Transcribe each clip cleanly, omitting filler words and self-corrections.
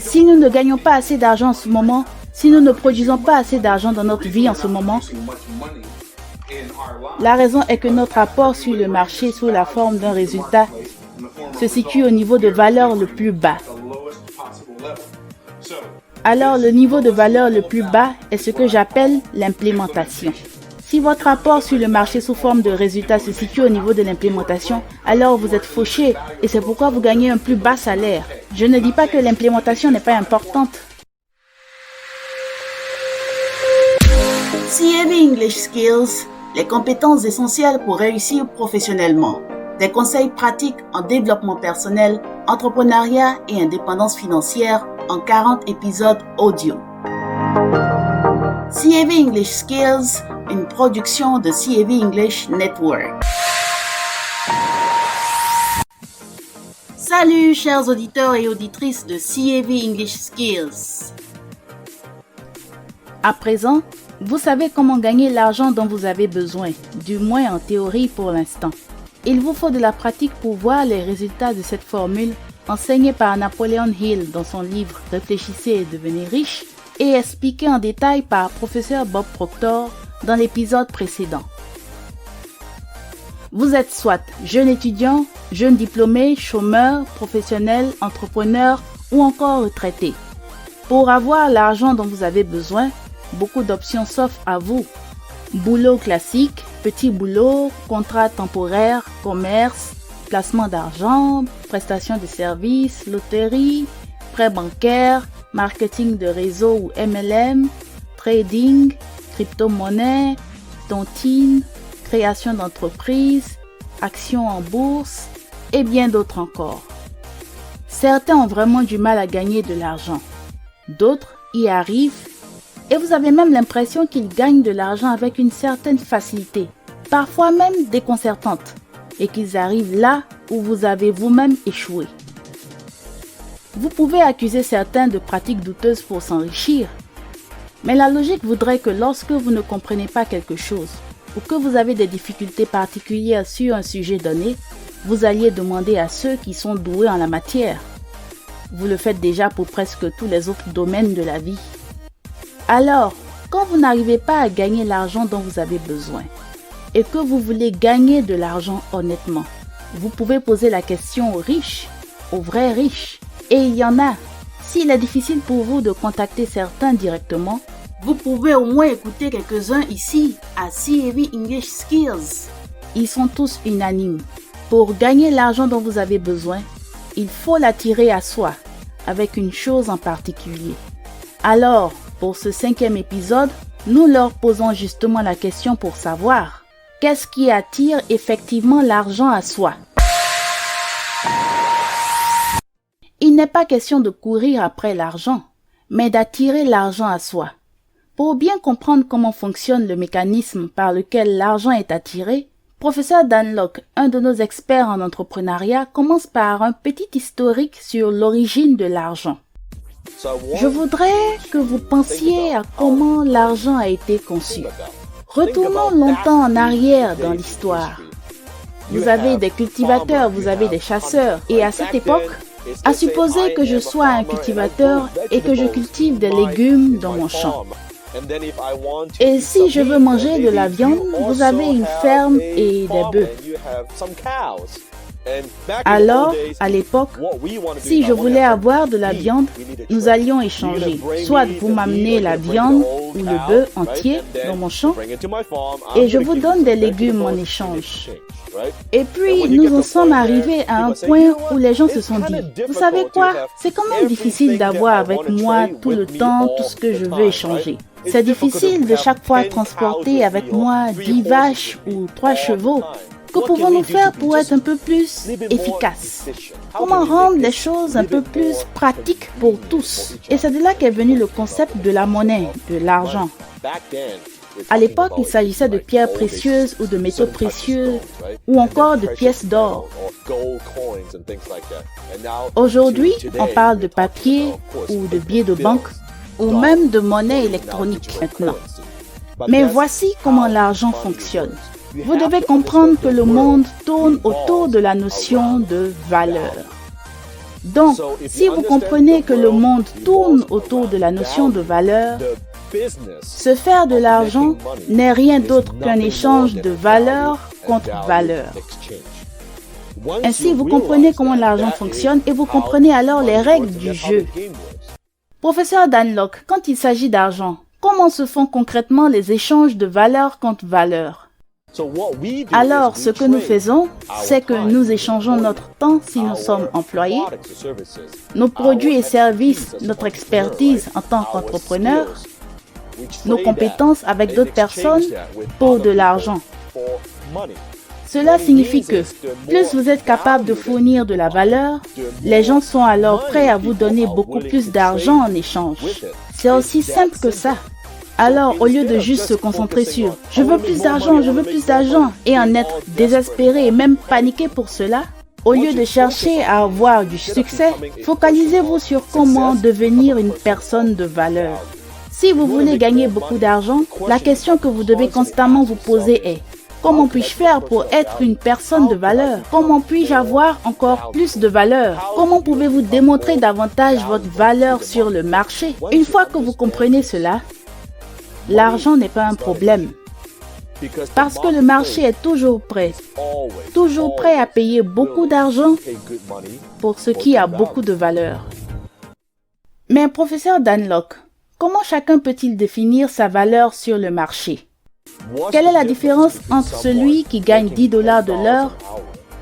Si nous ne gagnons pas assez d'argent en ce moment, si nous ne produisons pas assez d'argent dans notre vie en ce moment, la raison est que notre apport sur le marché sous la forme d'un résultat se situe au niveau de valeur le plus bas. Alors, le niveau de valeur le plus bas est ce que j'appelle l'implémentation. Si votre apport sur le marché sous forme de résultat se situe au niveau de l'implémentation, alors vous êtes fauché et c'est pourquoi vous gagnez un plus bas salaire. Je ne dis pas que l'implémentation n'est pas importante. CAV English Skills, les compétences essentielles pour réussir professionnellement. Des conseils pratiques en développement personnel, entrepreneuriat et indépendance financière en 40 épisodes audio. CAV English Skills, une production de CAV English Network. Salut chers auditeurs et auditrices de CAV English Skills. À présent, vous savez comment gagner l'argent dont vous avez besoin, du moins en théorie pour l'instant. Il vous faut de la pratique pour voir les résultats de cette formule enseignée par Napoleon Hill dans son livre « Réfléchissez et devenez riche » et expliquée en détail par Professeur Bob Proctor dans l'épisode précédent. Vous êtes soit jeune étudiant, jeune diplômé, chômeur, professionnel, entrepreneur ou encore retraité. Pour avoir l'argent dont vous avez besoin, beaucoup d'options s'offrent à vous. Boulot classique, petit boulot, contrat temporaire, commerce, placement d'argent, prestation de services, loterie, prêt bancaire, marketing de réseau ou MLM, trading, crypto-monnaie, tontine, création d'entreprise, actions en bourse et bien d'autres encore. Certains ont vraiment du mal à gagner de l'argent. D'autres y arrivent et vous avez même l'impression qu'ils gagnent de l'argent avec une certaine facilité, parfois même déconcertante, et qu'ils arrivent là où vous avez vous-même échoué. Vous pouvez accuser certains de pratiques douteuses pour s'enrichir, mais la logique voudrait que lorsque vous ne comprenez pas quelque chose ou que vous avez des difficultés particulières sur un sujet donné, vous alliez demander à ceux qui sont doués en la matière. Vous le faites déjà pour presque tous les autres domaines de la vie. Alors, quand vous n'arrivez pas à gagner l'argent dont vous avez besoin et que vous voulez gagner de l'argent honnêtement, vous pouvez poser la question aux riches, aux vrais riches. Et il y en a. S'il est difficile pour vous de contacter certains directement, vous pouvez au moins écouter quelques-uns ici à CAV English Skills. Ils sont tous unanimes. Pour gagner l'argent dont vous avez besoin, il faut l'attirer à soi, avec une chose en particulier. Alors, pour ce 5e épisode, nous leur posons justement la question pour savoir qu'est-ce qui attire effectivement l'argent à soi. Il n'est pas question de courir après l'argent, mais d'attirer l'argent à soi. Pour bien comprendre comment fonctionne le mécanisme par lequel l'argent est attiré, Professeur Dan Lok, un de nos experts en entrepreneuriat, commence par un petit historique sur l'origine de l'argent. Je voudrais que vous pensiez à comment l'argent a été conçu. Retournons longtemps en arrière dans l'histoire. Vous avez des cultivateurs, vous avez des chasseurs, et à cette époque, à supposer que je sois un cultivateur et que je cultive des légumes dans mon champ. Et si je veux manger de la viande, vous avez une ferme et des bœufs. Alors, à l'époque, si je voulais avoir de la viande, nous allions échanger. Soit vous m'amenez la viande ou le bœuf entier dans mon champ et je vous donne des légumes en échange. Et puis, nous en sommes arrivés à un point où les gens se sont dit, vous savez quoi, c'est quand même difficile d'avoir avec moi tout le temps tout ce que je veux échanger. C'est difficile de chaque fois transporter avec moi 10 vaches ou 3 chevaux. Que pouvons-nous faire pour être un peu plus efficaces? Comment rendre les choses un peu plus pratiques pour tous? Et c'est de là qu'est venu le concept de la monnaie, de l'argent. À l'époque, il s'agissait de pierres précieuses ou de métaux précieux ou encore de pièces d'or. Aujourd'hui, on parle de papier ou de billets de banque ou même de monnaie électronique maintenant. Mais voici comment l'argent fonctionne. Vous devez comprendre que le monde tourne autour de la notion de valeur. Donc, si vous comprenez que le monde tourne autour de la notion de valeur, se faire de l'argent n'est rien d'autre qu'un échange de valeur contre valeur. Ainsi, vous comprenez comment l'argent fonctionne et vous comprenez alors les règles du jeu. Professeur Dunlock, quand il s'agit d'argent, comment se font concrètement les échanges de valeur contre valeur? Alors, ce que nous faisons, c'est que nous échangeons notre temps si nous sommes employés, nos produits et services, notre expertise en tant qu'entrepreneur, nos compétences avec d'autres personnes pour de l'argent. Cela signifie que plus vous êtes capable de fournir de la valeur, les gens sont alors prêts à vous donner beaucoup plus d'argent en échange. C'est aussi simple que ça. Alors, au lieu de juste se concentrer sur « je veux plus d'argent, je veux plus d'argent » et en être désespéré et même paniqué pour cela, au lieu de chercher à avoir du succès, focalisez-vous sur comment devenir une personne de valeur. Si vous voulez gagner beaucoup d'argent, la question que vous devez constamment vous poser est « comment puis-je faire pour être une personne de valeur? Comment puis-je avoir encore plus de valeur? Comment pouvez-vous démontrer davantage votre valeur sur le marché? » Une fois que vous comprenez cela, l'argent n'est pas un problème. Parce que le marché est toujours prêt à payer beaucoup d'argent pour ce qui a beaucoup de valeur. Mais professeur Dunlock, comment chacun peut-il définir sa valeur sur le marché? Quelle est la différence entre celui qui gagne 10 $ de l'heure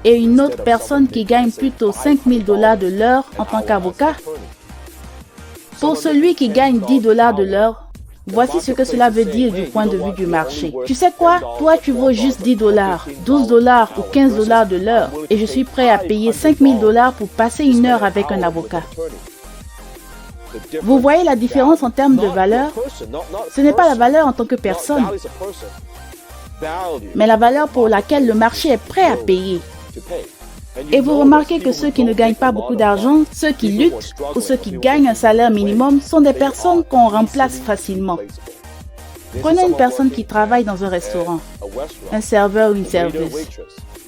et une autre personne qui gagne plutôt 5 000 $ de l'heure en tant qu'avocat? Pour celui qui gagne 10 $ de l'heure, voici ce que cela veut dire du point de vue du marché. Tu sais quoi? Toi, tu vaux juste 10 $, 12 $ ou 15 $ de l'heure et je suis prêt à payer 5 000 $ pour passer une heure avec un avocat. Vous voyez la différence en termes de valeur? Ce n'est pas la valeur en tant que personne, mais la valeur pour laquelle le marché est prêt à payer. Et vous remarquez que ceux qui ne gagnent pas beaucoup d'argent, ceux qui luttent ou ceux qui gagnent un salaire minimum sont des personnes qu'on remplace facilement. Prenez une personne qui travaille dans un restaurant, un serveur ou une serveuse.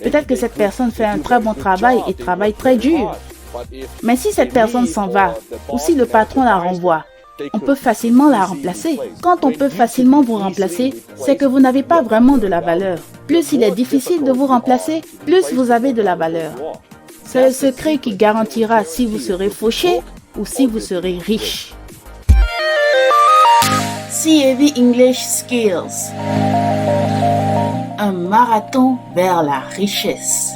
Peut-être que cette personne fait un très bon travail et travaille très dur. Mais si cette personne s'en va ou si le patron la renvoie, on peut facilement la remplacer. Quand on peut facilement vous remplacer, c'est que vous n'avez pas vraiment de la valeur. Plus il est difficile de vous remplacer, plus vous avez de la valeur. C'est le secret qui garantira si vous serez fauché ou si vous serez riche. CAV English Skills. Un marathon vers la richesse.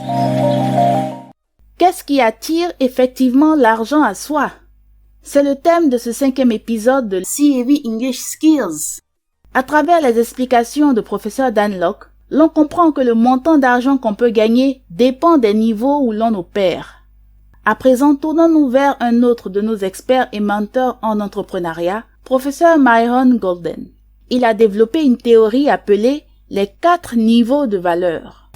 Qu'est-ce qui attire effectivement l'argent à soi? C'est le thème de ce 5e épisode de CAV English Skills. À travers les explications de professeur Dunlock, l'on comprend que le montant d'argent qu'on peut gagner dépend des niveaux où l'on opère. À présent, tournons-nous vers un autre de nos experts et mentors en entrepreneuriat, professeur Myron Golden. Il a développé une théorie appelée les 4 niveaux de valeur.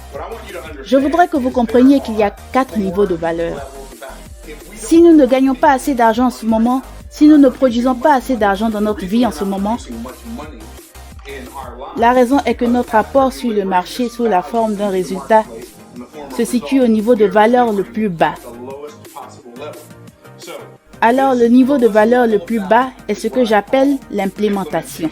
Je voudrais que vous compreniez qu'il y a 4 niveaux de valeur. Si nous ne gagnons pas assez d'argent en ce moment, si nous ne produisons pas assez d'argent dans notre vie en ce moment, la raison est que notre apport sur le marché sous la forme d'un résultat se situe au niveau de valeur le plus bas. Alors, le niveau de valeur le plus bas est ce que j'appelle l'implémentation.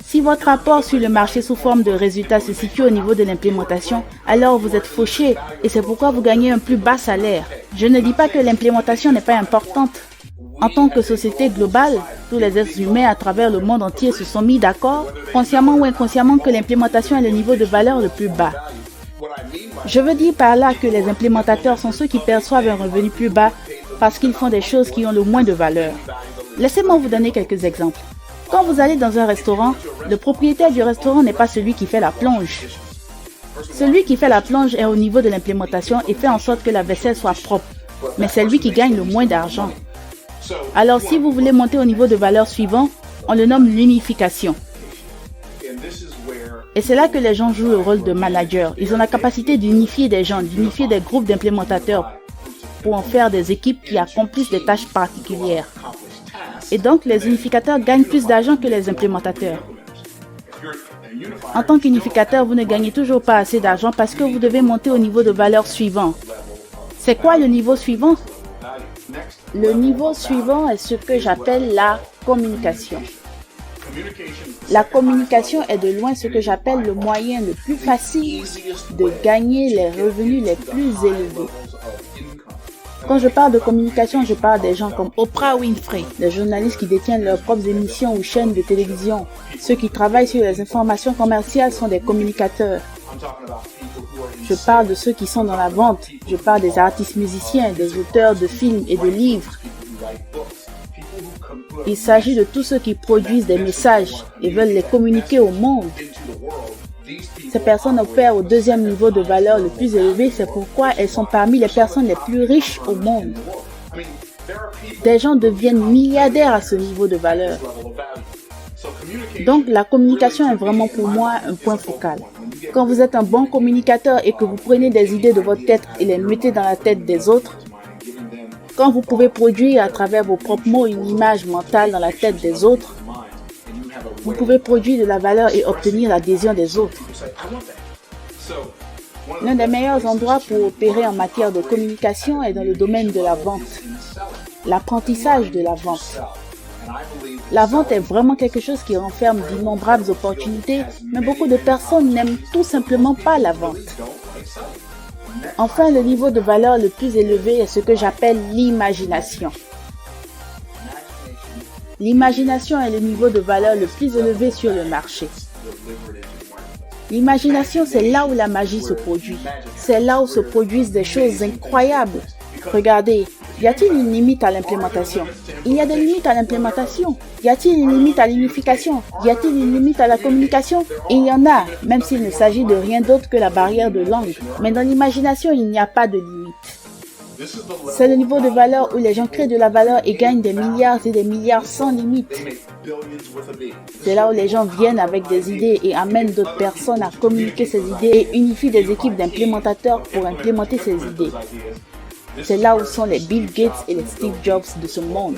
Si votre apport sur le marché sous forme de résultat se situe au niveau de l'implémentation, alors vous êtes fauché et c'est pourquoi vous gagnez un plus bas salaire. Je ne dis pas que l'implémentation n'est pas importante. En tant que société globale, tous les êtres humains à travers le monde entier se sont mis d'accord, consciemment ou inconsciemment, que l'implémentation est le niveau de valeur le plus bas. Je veux dire par là que les implémentateurs sont ceux qui perçoivent un revenu plus bas parce qu'ils font des choses qui ont le moins de valeur. Laissez-moi vous donner quelques exemples. Quand vous allez dans un restaurant, le propriétaire du restaurant n'est pas celui qui fait la plonge. Celui qui fait la plonge est au niveau de l'implémentation et fait en sorte que la vaisselle soit propre. Mais c'est lui qui gagne le moins d'argent. Alors si vous voulez monter au niveau de valeur suivant, on le nomme l'unification. Et c'est là que les gens jouent le rôle de manager. Ils ont la capacité d'unifier des gens, d'unifier des groupes d'implémentateurs pour en faire des équipes qui accomplissent des tâches particulières. Et donc, les unificateurs gagnent plus d'argent que les implémentateurs. En tant qu'unificateur, vous ne gagnez toujours pas assez d'argent parce que vous devez monter au niveau de valeur suivant. C'est quoi le niveau suivant? Le niveau suivant est ce que j'appelle la communication. La communication est de loin ce que j'appelle le moyen le plus facile de gagner les revenus les plus élevés. Quand je parle de communication, je parle des gens comme Oprah Winfrey, les journalistes qui détiennent leurs propres émissions ou chaînes de télévision. Ceux qui travaillent sur les informations commerciales sont des communicateurs. Je parle de ceux qui sont dans la vente. Je parle des artistes musiciens, des auteurs de films et de livres. Il s'agit de tous ceux qui produisent des messages et veulent les communiquer au monde. Ces personnes opèrent au deuxième niveau de valeur le plus élevé, c'est pourquoi elles sont parmi les personnes les plus riches au monde. Des gens deviennent milliardaires à ce niveau de valeur. Donc la communication est vraiment pour moi un point focal. Quand vous êtes un bon communicateur et que vous prenez des idées de votre tête et les mettez dans la tête des autres, quand vous pouvez produire à travers vos propres mots une image mentale dans la tête des autres, vous pouvez produire de la valeur et obtenir l'adhésion des autres. L'un des meilleurs endroits pour opérer en matière de communication est dans le domaine de la vente, l'apprentissage de la vente. La vente est vraiment quelque chose qui renferme d'innombrables opportunités, mais beaucoup de personnes n'aiment tout simplement pas la vente. Enfin, le niveau de valeur le plus élevé est ce que j'appelle l'imagination. L'imagination est le niveau de valeur le plus élevé sur le marché. L'imagination, c'est là où la magie se produit. C'est là où se produisent des choses incroyables. Regardez, y a-t-il une limite à l'implémentation? Il y a des limites à l'implémentation. Y a-t-il une limite à l'unification? Y a-t-il une limite à la communication? Il y en a, même s'il ne s'agit de rien d'autre que la barrière de langue. Mais dans l'imagination, il n'y a pas de limite. C'est le niveau de valeur où les gens créent de la valeur et gagnent des milliards et des milliards sans limite. C'est là où les gens viennent avec des idées et amènent d'autres personnes à communiquer ces idées et unifient des équipes d'implémentateurs pour implémenter ces idées. C'est là où sont les Bill Gates et les Steve Jobs de ce monde.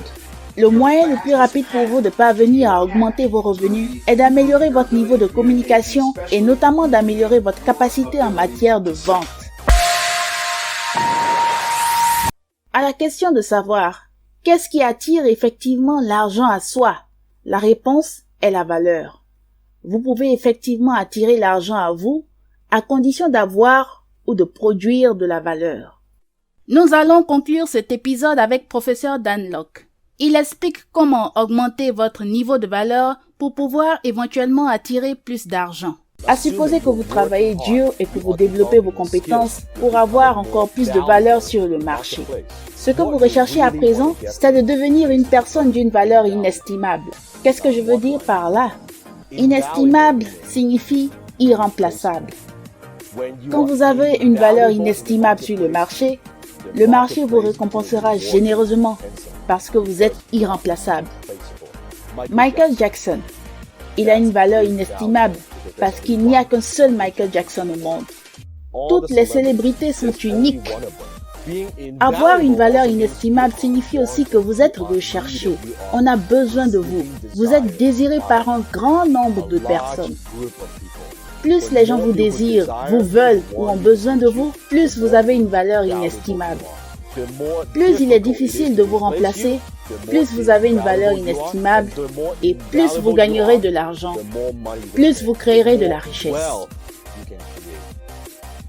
Le moyen le plus rapide pour vous de parvenir à augmenter vos revenus est d'améliorer votre niveau de communication et notamment d'améliorer votre capacité en matière de vente. À la question de savoir, qu'est-ce qui attire effectivement l'argent à soi? La réponse est la valeur. Vous pouvez effectivement attirer l'argent à vous à condition d'avoir ou de produire de la valeur. Nous allons conclure cet épisode avec Professeur Dan Lok. Il explique comment augmenter votre niveau de valeur pour pouvoir éventuellement attirer plus d'argent. À supposer que vous travaillez dur et que vous développez vos compétences pour avoir encore plus de valeur sur le marché. Ce que vous recherchez à présent, c'est de devenir une personne d'une valeur inestimable. Qu'est-ce que je veux dire par là? Inestimable signifie irremplaçable. Quand vous avez une valeur inestimable sur le marché vous récompensera généreusement parce que vous êtes irremplaçable. Michael Jackson, il a une valeur inestimable parce qu'il n'y a qu'un seul Michael Jackson au monde. Toutes les célébrités sont uniques. Avoir une valeur inestimable signifie aussi que vous êtes recherché. On a besoin de vous. Vous êtes désiré par un grand nombre de personnes. Plus les gens vous désirent, vous veulent ou ont besoin de vous, plus vous avez une valeur inestimable. Plus il est difficile de vous remplacer, plus vous avez une valeur inestimable et plus vous gagnerez de l'argent, plus vous créerez de la richesse.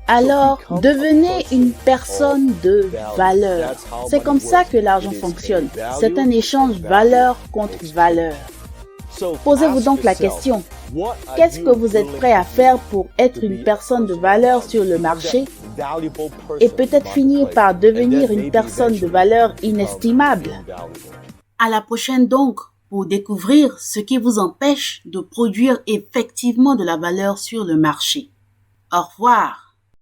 Alors, devenez une personne de valeur. C'est comme ça que l'argent fonctionne. C'est un échange valeur contre valeur. Posez-vous donc la question, qu'est-ce que vous êtes prêt à faire pour être une personne de valeur sur le marché et peut-être finir par devenir une personne de valeur inestimable? À la prochaine donc, pour découvrir ce qui vous empêche de produire effectivement de la valeur sur le marché. Au revoir.